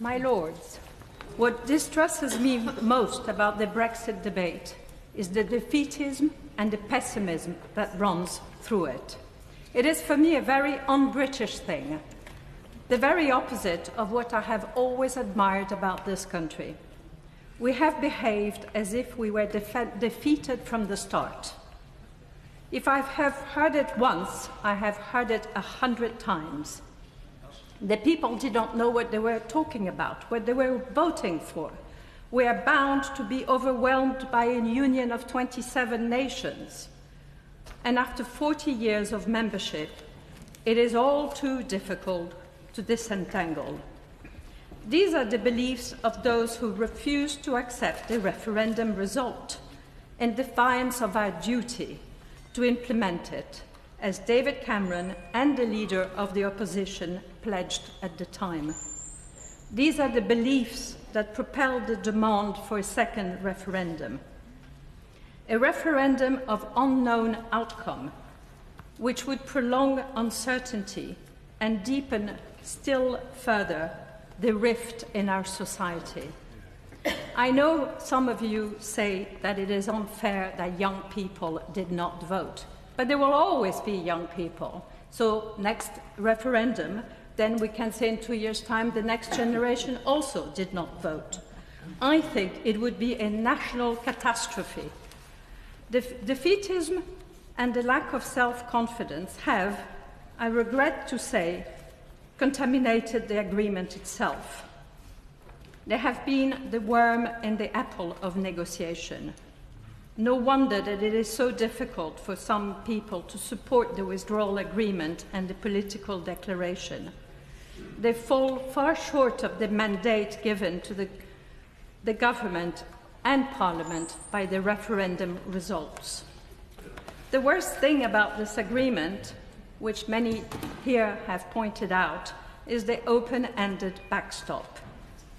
My Lords, what distresses me most about the Brexit debate is the defeatism and the pessimism that runs through it. It is for me a very un-British thing, the very opposite of what I have always admired about this country. We have behaved as if we were defeated from the start. If I have heard it once, I have heard it 100 times. The people did not know what they were talking about, what they were voting for. We are bound to be overwhelmed by a union of 27 nations. And after 40 years of membership, it is all too difficult to disentangle. These are the beliefs of those who refuse to accept the referendum result in defiance of our duty to implement it, as David Cameron and the leader of the opposition pledged at the time. These are the beliefs that propelled the demand for a second referendum. A referendum of unknown outcome, which would prolong uncertainty and deepen still further the rift in our society. I know some of you say that it is unfair that young people did not vote, but there will always be young people. So next referendum, then we can say in 2 years' time the next generation also did not vote. I think it would be a national catastrophe. The defeatism and the lack of self-confidence have, I regret to say, contaminated the agreement itself. They have been the worm in the apple of negotiation. No wonder that it is so difficult for some people to support the withdrawal agreement and the political declaration. They fall far short of the mandate given to the government and Parliament by the referendum results. The worst thing about this agreement, which many here have pointed out, is the open-ended backstop.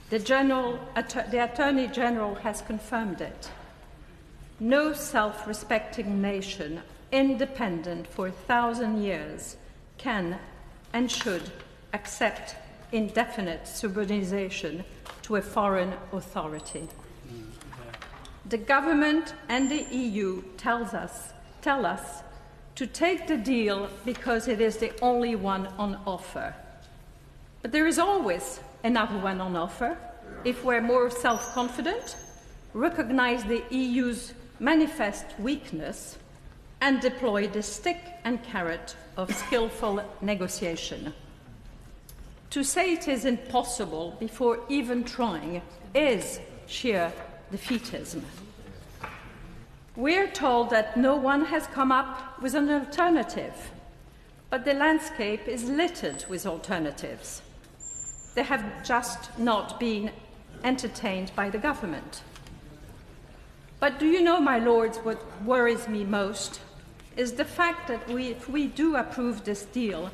The Attorney General has confirmed it. No self-respecting nation, independent for 1,000 years, can and should accept indefinite subordination to a foreign authority. The government and the EU tell us to take the deal because it is the only one on offer. But there is always another one on offer if we're more self-confident, recognize the EU's manifest weakness, and deploy the stick and carrot of skillful negotiation. To say it is impossible before even trying is sheer defeatism. We're told that no one has come up with an alternative, but the landscape is littered with alternatives. They have just not been entertained by the government. But do you know, my Lords, what worries me most is the fact that if we do approve this deal,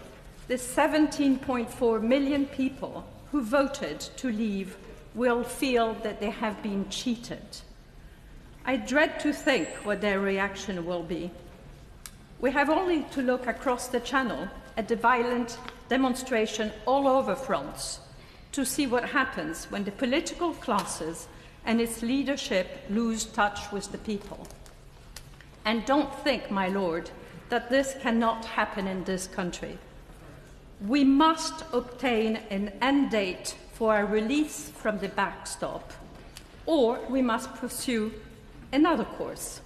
the 17.4 million people who voted to leave will feel that they have been cheated. I dread to think what their reaction will be. We have only to look across the Channel at the violent demonstration all over France to see what happens when the political classes and its leadership lose touch with the people. And don't think, my Lord, that this cannot happen in this country. We must obtain an end date for our release from the backstop, or we must pursue another course.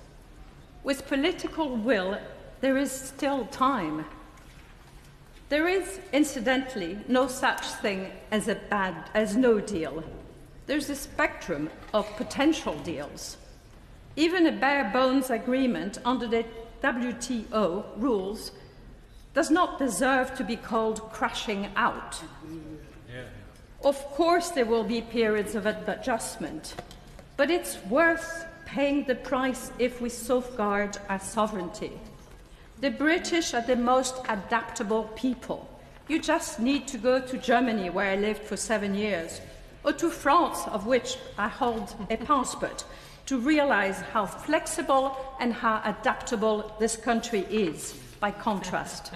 With political will, there is still time. There is, incidentally, no such thing as no deal. There's a spectrum of potential deals. Even a bare-bones agreement under the WTO rules does not deserve to be called crashing out. Of course, there will be periods of adjustment, but it's worth paying the price if we safeguard our sovereignty. The British are the most adaptable people. You just need to go to Germany, where I lived for 7 years, or to France, of which I hold a passport, to realize how flexible and how adaptable this country is, by contrast.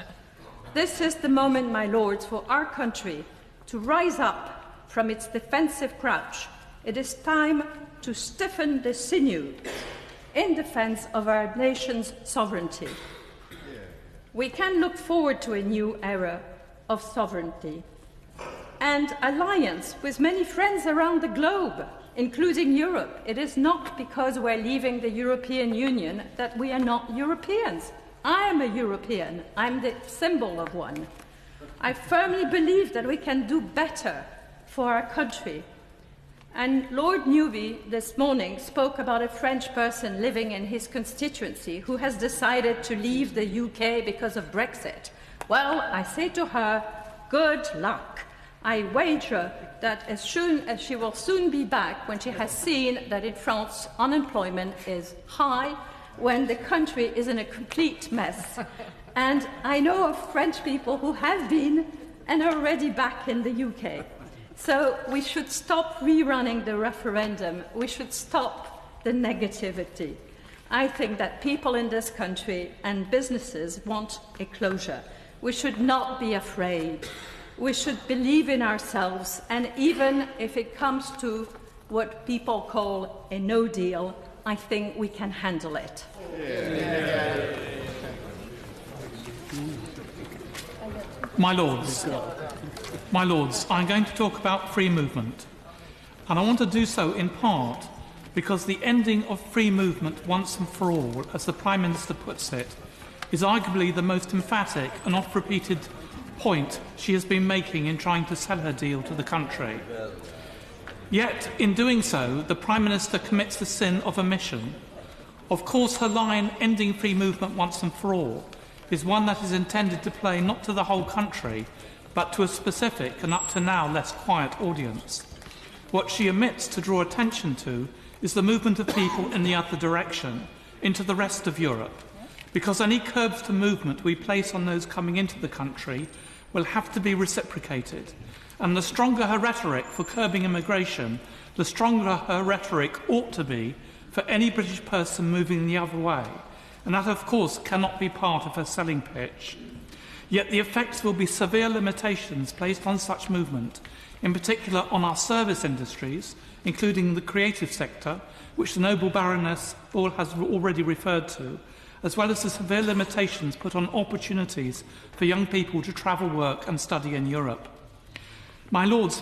This is the moment, my Lords, for our country to rise up from its defensive crouch. It is time to stiffen the sinew in defense of our nation's sovereignty. We can look forward to a new era of sovereignty and alliance with many friends around the globe, including Europe. It is not because we're leaving the European Union that we are not Europeans. I am a European. I'm the symbol of one. I firmly believe that we can do better for our country. And Lord Newby this morning spoke about a French person living in his constituency who has decided to leave the UK because of Brexit. Well, I say to her, good luck. I wager that as soon as she will soon be back when she has seen that in France unemployment is high, when the country is in a complete mess. And I know of French people who have been and are already back in the UK. So we should stop rerunning the referendum. We should stop the negativity. I think that people in this country and businesses want a closure. We should not be afraid. We should believe in ourselves, and even if it comes to what people call a no deal, I think we can handle it. My Lords, I'm going to talk about free movement, and I want to do so in part because the ending of free movement once and for all, as the Prime Minister puts it, is arguably the most emphatic and oft-repeated point she has been making in trying to sell her deal to the country. Yet, in doing so, the Prime Minister commits the sin of omission. Of course, her line, ending free movement once and for all, is one that is intended to play not to the whole country, but to a specific and up to now less quiet audience. What she omits to draw attention to is the movement of people in the other direction, into the rest of Europe, because any curbs to movement we place on those coming into the country will have to be reciprocated. And the stronger her rhetoric for curbing immigration, the stronger her rhetoric ought to be for any British person moving the other way. And that, of course, cannot be part of her selling pitch. Yet the effects will be severe limitations placed on such movement, in particular on our service industries, including the creative sector, which the noble Baroness has already referred to, as well as the severe limitations put on opportunities for young people to travel, work and study in Europe. My Lords,